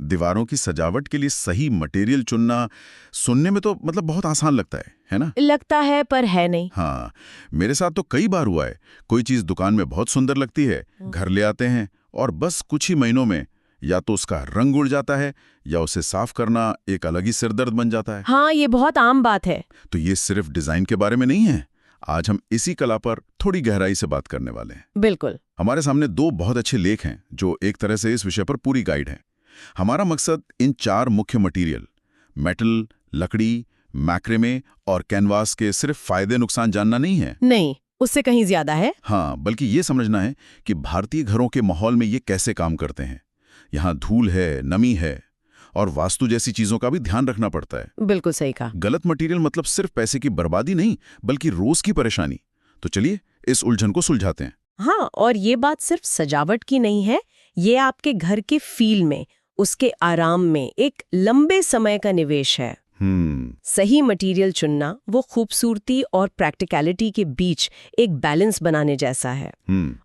दीवारों की सजावट के लिए सही मटेरियल चुनना सुनने में तो मतलब बहुत आसान लगता है ना? लगता है पर है नहीं। हाँ, मेरे साथ तो कई बार हुआ है। कोई चीज दुकान में बहुत सुंदर लगती है, घर ले आते हैं और बस कुछ ही महीनों में या तो उसका रंग उड़ जाता है या उसे साफ करना एक अलग ही सिरदर्द बन जाता है। हाँ, ये बहुत आम बात है। तो ये सिर्फ डिजाइन के बारे में नहीं है। आज हम इसी कला पर थोड़ी गहराई से बात करने वाले हैं। बिल्कुल। हमारे सामने 2 बहुत अच्छे लेख हैं जो एक तरह से इस विषय पर पूरी गाइड हैं। हमारा मकसद इन 4 मुख्य मटेरियल मेटल, लकड़ी, मैक्रेमे और कैनवास के सिर्फ फायदे नुकसान जानना नहीं है। नहीं, उससे कहीं ज्यादा है। हाँ, बल्कि ये समझना है कि भारतीय घरों के माहौल में ये कैसे काम करते हैं। यहाँ धूल है, नमी है और वास्तु जैसी चीजों का भी ध्यान रखना पड़ता है। बिल्कुल सही कहा। गलत मटेरियल मतलब सिर्फ पैसे की बर्बादी नहीं, बल्कि रोज की परेशानी। तो चलिए इस उलझन को सुलझाते हैं। हाँ, और ये बात सिर्फ सजावट की नहीं है, ये आपके घर के फील में, उसके आराम में एक लंबे समय का निवेश है। सही मटेरियल चुनना वो खूबसूरती और प्रैक्टिकलिटी के बीच एक बैलेंस बनाने जैसा है।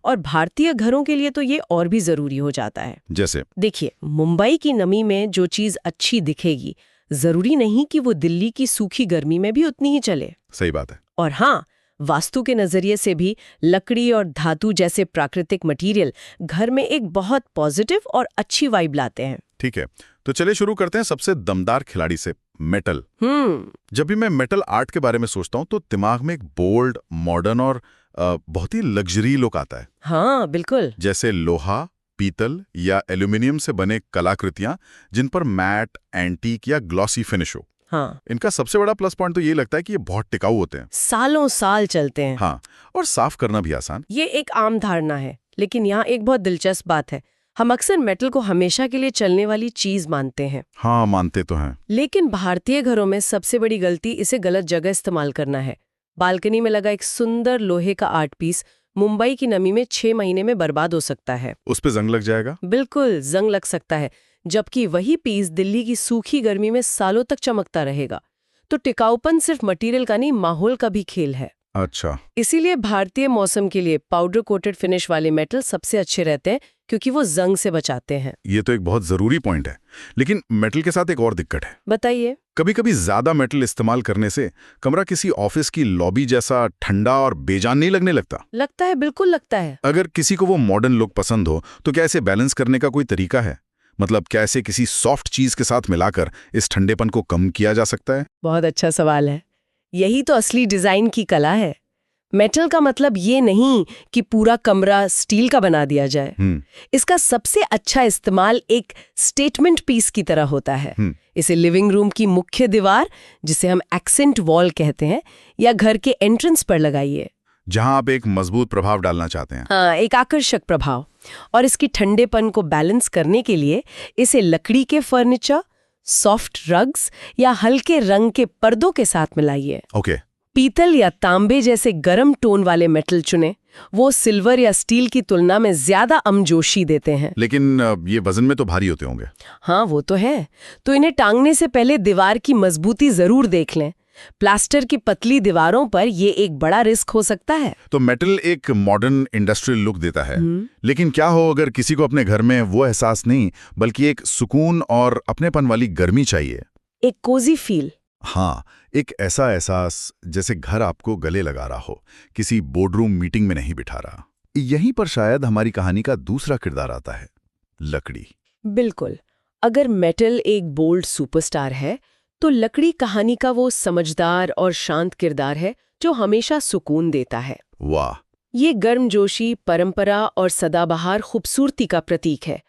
और भारतीय घरों के लिए तो ये और भी जरूरी हो जाता है। जैसे देखिए, मुंबई की नमी में जो चीज अच्छी दिखेगी, जरूरी नहीं कि वो दिल्ली की सूखी गर्मी में भी उतनी ही चले। सही बात है। और हाँ, वास्तु के नजरिए से भी लकड़ी और धातु जैसे प्राकृतिक मटेरियल घर में एक बहुत पॉजिटिव और अच्छी वाइब लाते हैं। ठीक है, तो चलिए शुरू करते हैं सबसे दमदार खिलाड़ी से, मेटल। जब भी मैं मेटल आर्ट के बारे में सोचता हूँ तो दिमाग में एक बोल्ड, मॉडर्न और बहुत ही लग्जरी लुक आता है। हाँ, बिल्कुल। जैसे लोहा, पीतल या एल्यूमिनियम से बने कलाकृतियां जिन पर मैट, एंटीक या ग्लॉसी फिनिश हो। हाँ, इनका सबसे बड़ा प्लस पॉइंट तो ये लगता है कि ये बहुत टिकाऊ होते हैं, सालों साल चलते हैं। हाँ, और साफ करना भी आसान। ये एक आम धारणा है, लेकिन यहाँ एक बहुत दिलचस्प बात है। हम अक्सर मेटल को हमेशा के लिए चलने वाली चीज मानते हैं। हाँ, मानते तो हैं। लेकिन भारतीय घरों में सबसे बड़ी गलती इसे गलत जगह इस्तेमाल करना है। बालकनी में लगा एक सुंदर लोहे का आर्ट पीस मुंबई की नमी में 6 महीने में बर्बाद हो सकता है। उस पे जंग लग जाएगा। बिल्कुल, जंग लग सकता है, जबकि वही पीस दिल्ली की सूखी गर्मी में सालों तक चमकता रहेगा। तो टिकाऊपन सिर्फ मटेरियल का नहीं, माहौल का भी खेल है। अच्छा। इसीलिए भारतीय मौसम के लिए पाउडर कोटेड फिनिश वाले मेटल सबसे अच्छे रहते हैं, क्योंकि वो जंग से बचाते हैं। ये तो एक बहुत जरूरी पॉइंट है। लेकिन मेटल के साथ एक और दिक्कत है। बताइए। कभी-कभी ज्यादा मेटल इस्तेमाल करने से कमरा किसी ऑफिस की लॉबी जैसा ठंडा और बेजान नहीं लगने लगता? लगता है, बिल्कुल लगता है। अगर किसी को वो मॉडर्न लुक पसंद हो तो क्या इसे बैलेंस करने का कोई तरीका है? मतलब क्या इसे किसी सॉफ्ट चीज के साथ मिलाकर इस ठंडेपन को कम किया जा सकता है? बहुत अच्छा सवाल है। यही तो असली डिजाइन की कला है। मेटल का मतलब ये नहीं कि पूरा कमरा स्टील का बना दिया जाए। इसका सबसे अच्छा इस्तेमाल एक स्टेटमेंट पीस की तरह होता है। इसे लिविंग रूम की मुख्य दीवार, जिसे हम एक्सेंट वॉल कहते हैं, या घर के एंट्रेंस पर लगाइए, जहां आप एक मजबूत प्रभाव डालना चाहते हैं। हाँ, एक आकर्षक प्रभाव। और इसकी ठंडेपन को बैलेंस करने के लिए इसे लकड़ी के फर्नीचर, सॉफ्ट रग्स या हल्के रंग के पर्दों के साथ मिलाइए। ओके। पीतल या तांबे जैसे गर्म टोन वाले मेटल चुने, वो सिल्वर या स्टील की तुलना में ज्यादा अमजोशी देते हैं। लेकिन ये वजन में तो भारी होते होंगे। हाँ, वो तो है। तो इन्हें टांगने से पहले दीवार की मजबूती जरूर देख लें। प्लास्टर की पतली दीवारों पर ये एक बड़ा रिस्क हो सकता है। तो मेटल एक मॉडर्न इंडस्ट्रियल लुक देता है। लेकिन क्या हो अगर किसी को अपने घर में वो एहसास नहीं, बल्कि एक सुकून और अपनेपन वाली गर्मी चाहिए? एक कोजी फील। हाँ, एक ऐसा एहसास जैसे घर आपको गले लगा रहा हो, किसी बोर्डरूम मीटिंग में नहीं बिठा रहा। यहीं पर शायद हमारी कहानी का दूसरा किरदार आता है, लकड़ी। बिल्कुल। अगर मेटल एक बोल्ड सुपरस्टार है, तो लकड़ी कहानी का वो समझदार और शांत किरदार है जो हमेशा सुकून देता है। वाह! ये गर्मजोशी, परंपरा और सदाबहार खूबसूरती का प्रतीक है।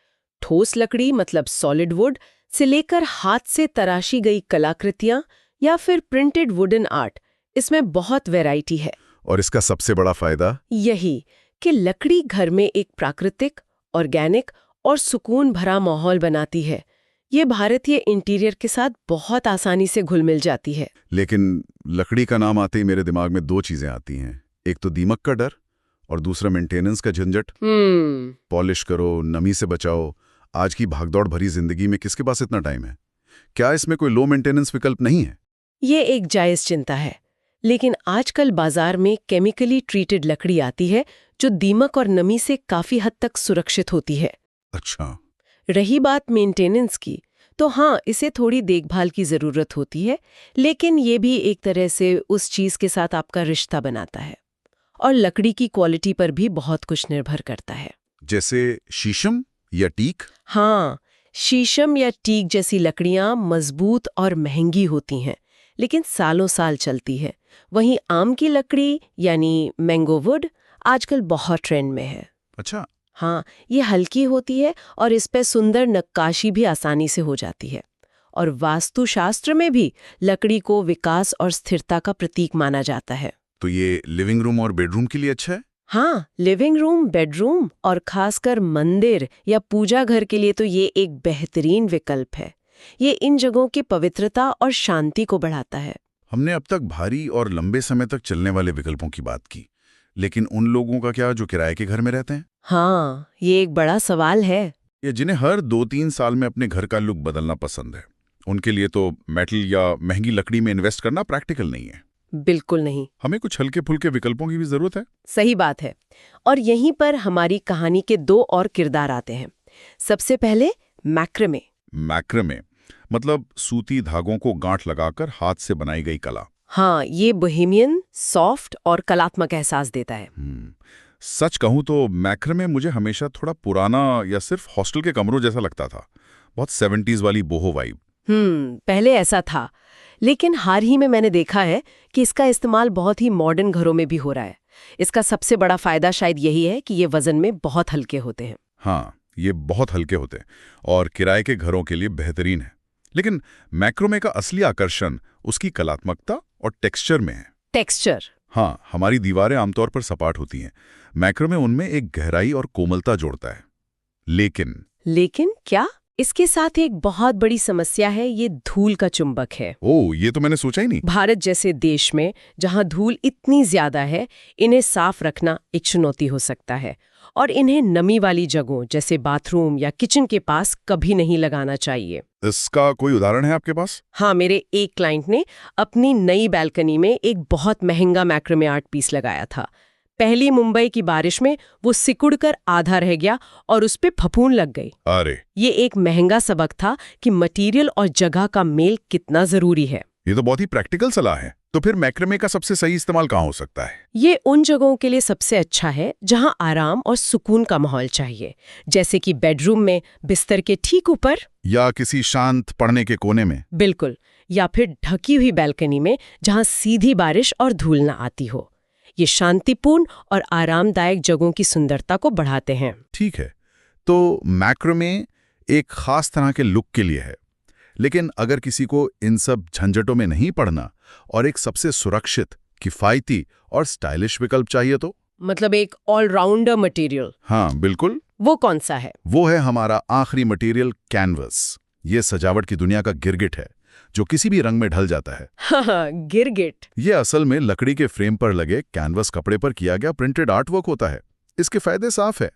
ठोस लकड़ी मतलब सॉलिड वुड से लेकर हाथ से तराशी गई कलाकृतियां या फिर प्रिंटेड वुडन आर्ट, इसमें बहुत वैरायटी है। और इसका सबसे बड़ा फायदा यही कि लकड़ी घर में एक प्राकृतिक, ऑर्गेनिक और सुकून भरा माहौल बनाती है। ये भारतीय इंटीरियर के साथ बहुत आसानी से घुल मिल जाती है। लेकिन लकड़ी का नाम आते ही मेरे दिमाग में 2 चीजें आती हैं। एक तो दीमक का डर और दूसरा मेंटेनेंस का झंझट। पॉलिश करो, नमी से बचाओ। आज की भागदौड़ भरी जिंदगी में किसके पास इतना टाइम है? क्या इसमें कोई लो मेंटेनेंस विकल्प नहीं है? ये एक जायज चिंता है, लेकिन आजकल बाजार में केमिकली ट्रीटेड लकड़ी आती है जो दीमक और नमी से काफी हद तक सुरक्षित होती है। अच्छा। रही बात मेंटेनेंस की, तो हाँ, इसे थोड़ी देखभाल की ज़रूरत होती है, लेकिन ये भी एक तरह से उस चीज़ के साथ आपका रिश्ता बनाता है। और लकड़ी की क्वालिटी पर भी बहुत कुछ निर्भर करता है। जैसे शीशम या टीक? हाँ, शीशम या टीक जैसी लकड़ियाँ मजबूत और महंगी होती हैं, लेकिन सालों साल चलती है। वहीं आम की लकड़ी यानी मैंगो वुड आजकल बहुत ट्रेंड में है। अच्छा। हाँ, ये हल्की होती है और इस पे सुंदर नक्काशी भी आसानी से हो जाती है। और वास्तुशास्त्र में भी लकड़ी को विकास और स्थिरता का प्रतीक माना जाता है। तो ये लिविंग रूम और बेडरूम के लिए अच्छा है? हाँ, लिविंग रूम, बेडरूम और खासकर मंदिर या पूजा घर के लिए तो ये एक बेहतरीन विकल्प है। ये इन जगहों की पवित्रता और शांति को बढ़ाता है। हमने अब तक भारी और लंबे समय तक चलने वाले विकल्पों की बात की, लेकिन उन लोगों का क्या जो किराए के घर में रहते हैं? हाँ, ये एक बड़ा सवाल है। या जिन्हें हर 2-3 साल में अपने घर का लुक बदलना पसंद है, उनके लिए तो मेटल या महंगी लकड़ी में इन्वेस्ट करना प्रैक्टिकल नहीं है। बिल्कुल नहीं। हमें कुछ हल्के फुल्के विकल्पों की भी जरूरत है। सही बात है। और यहीं पर हमारी कहानी के दो और किरदार आते हैं। सबसे पहले मैक्रेमे। मैक्रेमे मतलब सूती धागों को गांठ लगाकर हाथ से बनाई गई कला। हाँ, ये बोहेमियन, सॉफ्ट और कलात्मक एहसास देता है। सच कहूं तो मैक्रेमे मुझे हमेशा थोड़ा पुराना या सिर्फ हॉस्टल के कमरों जैसा लगता था। बहुत 70s वाली बोहो वाइब। पहले ऐसा था, लेकिन हाल ही में मैंने देखा है कि इसका इस्तेमाल बहुत ही मॉडर्न घरों में भी हो रहा है। इसका सबसे बड़ा फायदा शायद यही है कि ये वजन में बहुत हल्के होते हैं। हाँ, ये बहुत हल्के होते हैं और किराए के घरों के लिए बेहतरीन है। लेकिन मैक्रोमे का असली आकर्षण उसकी कलात्मकता और टेक्सचर में है। टेक्सचर? हाँ, हमारी दीवारें आमतौर पर सपाट होती हैं। मैक्रोमे उनमें एक गहराई और कोमलता जोड़ता है। लेकिन क्या? इसके साथ एक बहुत बड़ी समस्या है, ये धूल का चुंबक है। ओह, ये तो मैंने सोचा ही नहीं। भारत जैसे देश में जहां धूल इतनी ज्यादा है, इन्हें साफ रखना एक चुनौती हो सकता है। और इन्हें नमी वाली जगहों जैसे बाथरूम या किचन के पास कभी नहीं लगाना चाहिए। इसका कोई उदाहरण है आपके पास? हाँ, मेरे एक क्लाइंट ने अपनी नई बालकनी में एक बहुत महंगा मैक्रोमे आर्ट पीस लगाया था। पहली मुंबई की बारिश में वो सिकुड़कर आधा रह गया और उस पे फफूंद लग गई। अरे! ये एक महंगा सबक था कि मटेरियल और जगह का मेल कितना जरूरी है। ये तो बहुत ही प्रैक्टिकल सलाह है। तो फिर मैक्रेमे का सबसे सही इस्तेमाल कहाँ हो सकता है? ये उन जगहों के लिए सबसे अच्छा है जहां आराम और सुकून का माहौल चाहिए, जैसे कि बेडरूम में बिस्तर के ठीक ऊपर, या किसी शांत पढ़ने के कोने में। बिल्कुल, या फिर ढकी हुई बालकनी में जहां सीधी बारिश और धूल न आती हो। ये शांतिपूर्ण और आरामदायक जगहों की सुंदरता को बढ़ाते हैं। ठीक है, तो मैक्रेमे एक खास तरह के लुक के लिए है, लेकिन अगर किसी को इन सब झंझटों में नहीं पड़ना और एक सबसे सुरक्षित, किफायती और स्टाइलिश विकल्प चाहिए तो? मतलब एक ऑलराउंडर मटेरियल। हाँ, बिल्कुल। वो कौन सा है? वो है हमारा आखिरी मटेरियल, कैनवस। ये सजावट की दुनिया का गिरगिट है, जो किसी भी रंग में ढल जाता है। हाँ, गिरगिट। ये असल में लकड़ी के फ्रेम पर लगे कैनवस कपड़े पर किया गया प्रिंटेड आर्टवर्क होता है। इसके फायदे साफ है।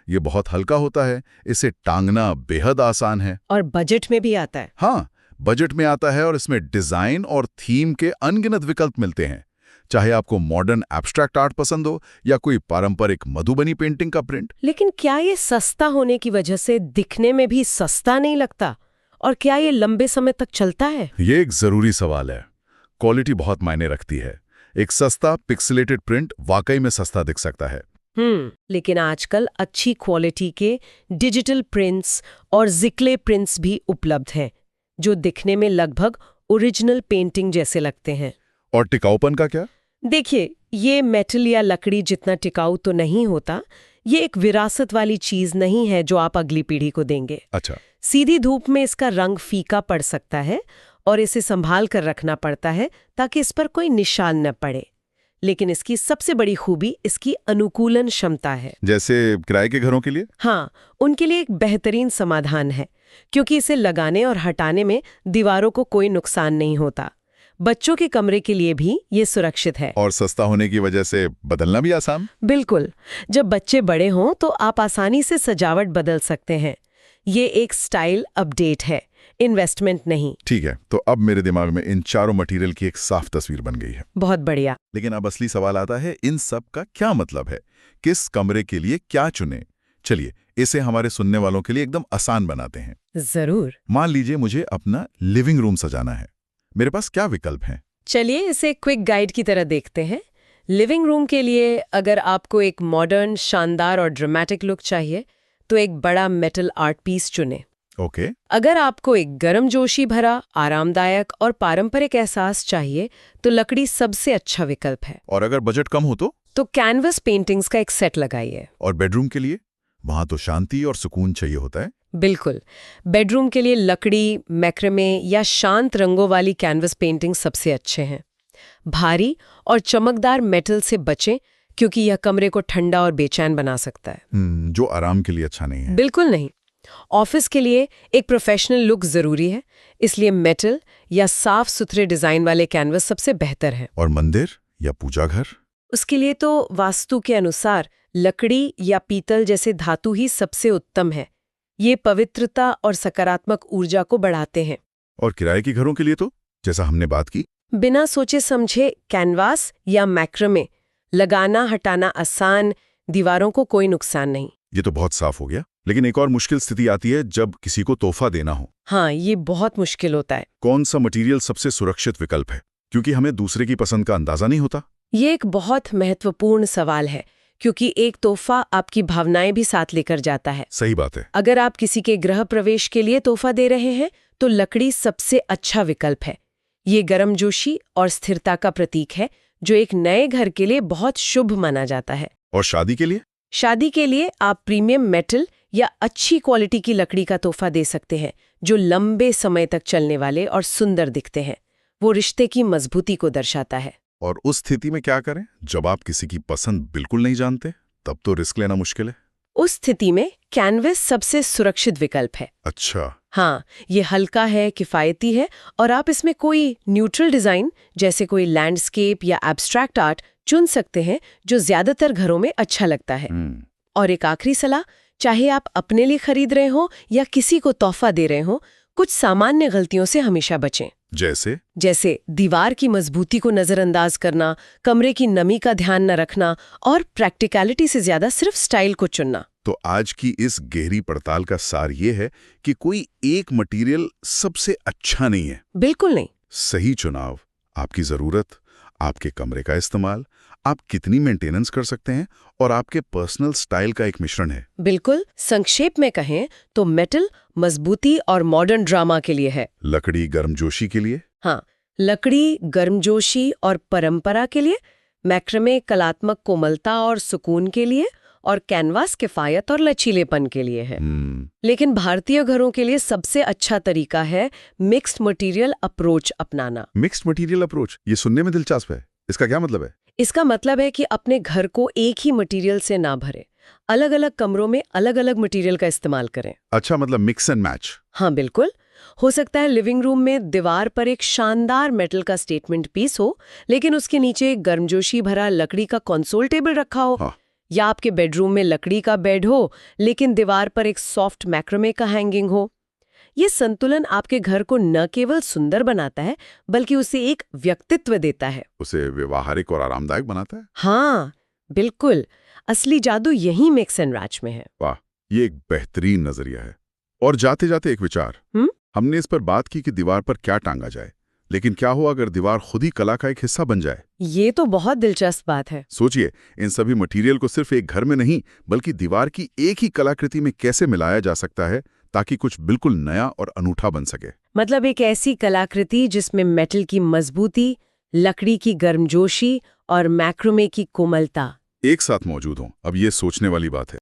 ये बहुत हल्का होता है, इसे टांगना बेहद आसान है। और बजट में भी आता है। हाँ, बजट में आता है और इसमें डिजाइन और थीम के अनगिनत विकल्प मिलते हैं। चाहे आपको मॉडर्न एब्स्ट्रैक्ट आर्ट पसंद हो या कोई पारंपरिक मधुबनी पेंटिंग का प्रिंट। लेकिन क्या ये सस्ता होने की वजह से दिखने में भी सस्ता नहीं लगता? और क्या ये लंबे समय तक चलता है? ये एक जरूरी सवाल है। क्वालिटी बहुत मायने रखती है। एक सस्ता पिक्सेलेटेड प्रिंट वाकई में सस्ता दिख सकता है। लेकिन आजकल अच्छी क्वालिटी के डिजिटल प्रिंट्स और जिक्ले प्रिंट्स भी उपलब्ध हैं, जो दिखने में लगभग ओरिजिनल पेंटिंग जैसे लगते हैं। और टिकाऊपन का क्या? देखिए, ये मेटल या लकड़ी जितना टिकाऊ तो नहीं होता। ये एक विरासत वाली चीज नहीं है जो आप अगली पीढ़ी को देंगे। अच्छा। सीधी धूप में इसका रंग फीका पड़ सकता है और इसे संभाल कर रखना पड़ता है ताकि इस पर कोई निशान न पड़े। लेकिन इसकी सबसे बड़ी खूबी इसकी अनुकूलन क्षमता है। जैसे किराए के घरों के लिए? हाँ, उनके लिए एक बेहतरीन समाधान है, क्योंकि इसे लगाने और हटाने में दीवारों को कोई नुकसान नहीं होता। बच्चों के कमरे के लिए भी ये सुरक्षित है। और सस्ता होने की वजह से बदलना भी आसान। बिल्कुल, जब बच्चे बड़े हों तो आप आसानी से सजावट बदल सकते हैं। ये एक स्टाइल अपडेट है, इन्वेस्टमेंट नहीं। ठीक है, तो अब मेरे दिमाग में इन चारों मटेरियल की एक साफ तस्वीर बन गई है। बहुत बढ़िया। लेकिन अब असली सवाल आता है, इन सब का क्या मतलब है? किस कमरे के लिए क्या चुने? चलिए इसे हमारे सुनने वालों के लिए एकदम आसान बनाते हैं। जरूर। मान लीजिए मुझे अपना लिविंग रूम सजाना है, मेरे पास क्या विकल्प हैं? चलिए इसे क्विक गाइड की तरह देखते हैं। लिविंग रूम के लिए अगर आपको एक मॉडर्न, शानदार और ड्रामेटिक लुक चाहिए तो एक बड़ा मेटल आर्ट पीस चुनें। ओके। अगर आपको एक गर्मजोशी भरा, आरामदायक और पारंपरिक एहसास चाहिए तो लकड़ी सबसे अच्छा विकल्प है। और अगर बजट कम हो तो कैनवस पेंटिंग्स का एक सेट लगाइए। और बेडरूम के लिए? वहां तो शांति और सुकून चाहिए होता है। बिल्कुल। बेडरूम के लिए लकड़ी, मैक्रेमे या शांत रंगों वाली कैनवस पेंटिंग सबसे अच्छे हैं। भारी और चमकदार मेटल से बचें क्योंकि यह कमरे को ठंडा और बेचैन बना सकता है। जो आराम के लिए अच्छा नहीं है। बिल्कुल नहीं। ऑफिस के लिए एक प्रोफेशनल लुक जरूरी है, इसलिए मेटल या साफ सुथरे डिजाइन वाले कैनवस सबसे बेहतर है। और मंदिर या पूजा घर? उसके लिए तो वास्तु के अनुसार लकड़ी या पीतल जैसे धातु ही सबसे उत्तम है। ये पवित्रता और सकारात्मक ऊर्जा को बढ़ाते हैं। और किराए के घरों के लिए तो जैसा हमने बात की, बिना सोचे समझे कैनवास या मैक्रेमे लगाना हटाना आसान, दीवारों को कोई नुकसान नहीं। ये तो बहुत साफ हो गया। लेकिन एक और मुश्किल स्थिति आती है जब किसी को तोहफा देना हो। हाँ, ये बहुत मुश्किल होता है। कौन सा मटेरियल सबसे सुरक्षित विकल्प है, क्योंकि हमें दूसरे की पसंद का अंदाजा नहीं होता? ये एक बहुत महत्वपूर्ण सवाल है, क्योंकि एक तोहफा आपकी भावनाएं भी साथ लेकर जाता है। सही बात है। अगर आप किसी के गृह प्रवेश के लिए तोहफा दे रहे हैं तो लकड़ी सबसे अच्छा विकल्प है। ये गर्मजोशी और स्थिरता का प्रतीक है, जो एक नए घर के लिए बहुत शुभ माना जाता है। और शादी के लिए? शादी के लिए आप प्रीमियम मेटल या अच्छी क्वालिटी की लकड़ी का तोहफा दे सकते हैं, जो लंबे समय तक चलने वाले और सुंदर दिखते हैं। वो रिश्ते की मजबूती को दर्शाता है। और उस स्थिति में क्या करें जब आप किसी की पसंद बिल्कुल नहीं जानते? तब तो रिस्क लेना मुश्किल है। उस स्थिति में कैनवस सबसे सुरक्षित विकल्प है। अच्छा। हाँ, ये हल्का है, किफायती है और आप इसमें कोई न्यूट्रल डिजाइन जैसे कोई लैंडस्केप या एब्स्ट्रैक्ट आर्ट चुन सकते हैं, जो ज्यादातर घरों में अच्छा लगता है। और एक आखिरी सलाह, चाहे आप अपने लिए खरीद रहे हो या किसी को तोहफा दे रहे हो, कुछ सामान्य गलतियों से हमेशा बचें। जैसे दीवार की मजबूती को नजरअंदाज करना, कमरे की नमी का ध्यान न रखना और प्रैक्टिकलिटी से ज्यादा सिर्फ स्टाइल को चुनना। तो आज की इस गहरी पड़ताल का सार ये है कि कोई एक मटेरियल सबसे अच्छा नहीं है। बिल्कुल नहीं। सही चुनाव, आपकी जरूरत, आपके कमरे का इस्तेमाल, आप कितनी मेंटेनेंस कर सकते हैं और आपके पर्सनल स्टाइल का एक मिश्रण है। बिल्कुल। संक्षेप में कहें तो मेटल मजबूती और मॉडर्न ड्रामा के लिए है। लकड़ी गर्मजोशी के लिए? हाँ, लकड़ी गर्मजोशी और परंपरा के लिए, मैक्रेमे कलात्मक कोमलता और सुकून के लिए, और कैनवास किफायत और लचीलेपन के लिए है। लेकिन भारतीय घरों के लिए सबसे अच्छा तरीका है मिक्स्ड मटेरियल अप्रोच अपनाना। मिक्स्ड मटेरियल अप्रोच, ये सुनने में दिलचस्प है। इसका क्या मतलब है? इसका मतलब है कि अपने घर को एक ही मटेरियल से ना भरें, अलग अलग कमरों में अलग अलग मटेरियल का इस्तेमाल करें। अच्छा, मतलब मिक्स एंड मैच। हाँ बिल्कुल। हो सकता है लिविंग रूम में दीवार पर एक शानदार मेटल का स्टेटमेंट पीस हो, लेकिन उसके नीचे एक गर्मजोशी भरा लकड़ी का कंसोल टेबल रखा हो। हाँ। या आपके बेडरूम में लकड़ी का बेड हो, लेकिन दीवार पर एक सॉफ्ट मैक्रेमे का हैंगिंग हो। ये संतुलन आपके घर को न केवल सुंदर बनाता है, बल्कि उसे एक व्यक्तित्व देता है। उसे व्यवहारिक और आरामदायक बनाता है। हाँ बिल्कुल। असली जादू यही मिक्स एंड मैच में है। वाह, ये एक बेहतरीन नजरिया है। और जाते जाते एक विचार। हमने इस पर बात की कि दीवार पर क्या टांगा जाए, लेकिन क्या हो अगर दीवार खुद ही कला का एक हिस्सा बन जाए? ये तो बहुत दिलचस्प बात है। सोचिए, इन सभी मटेरियल को सिर्फ एक घर में नहीं बल्कि दीवार की एक ही कलाकृति में कैसे मिलाया जा सकता है ताकि कुछ बिल्कुल नया और अनूठा बन सके। मतलब एक ऐसी कलाकृति जिसमें मेटल की मजबूती, लकड़ी की गर्मजोशी और मैक्रोमे की कोमलता एक साथ मौजूद हों। अब ये सोचने वाली बात है।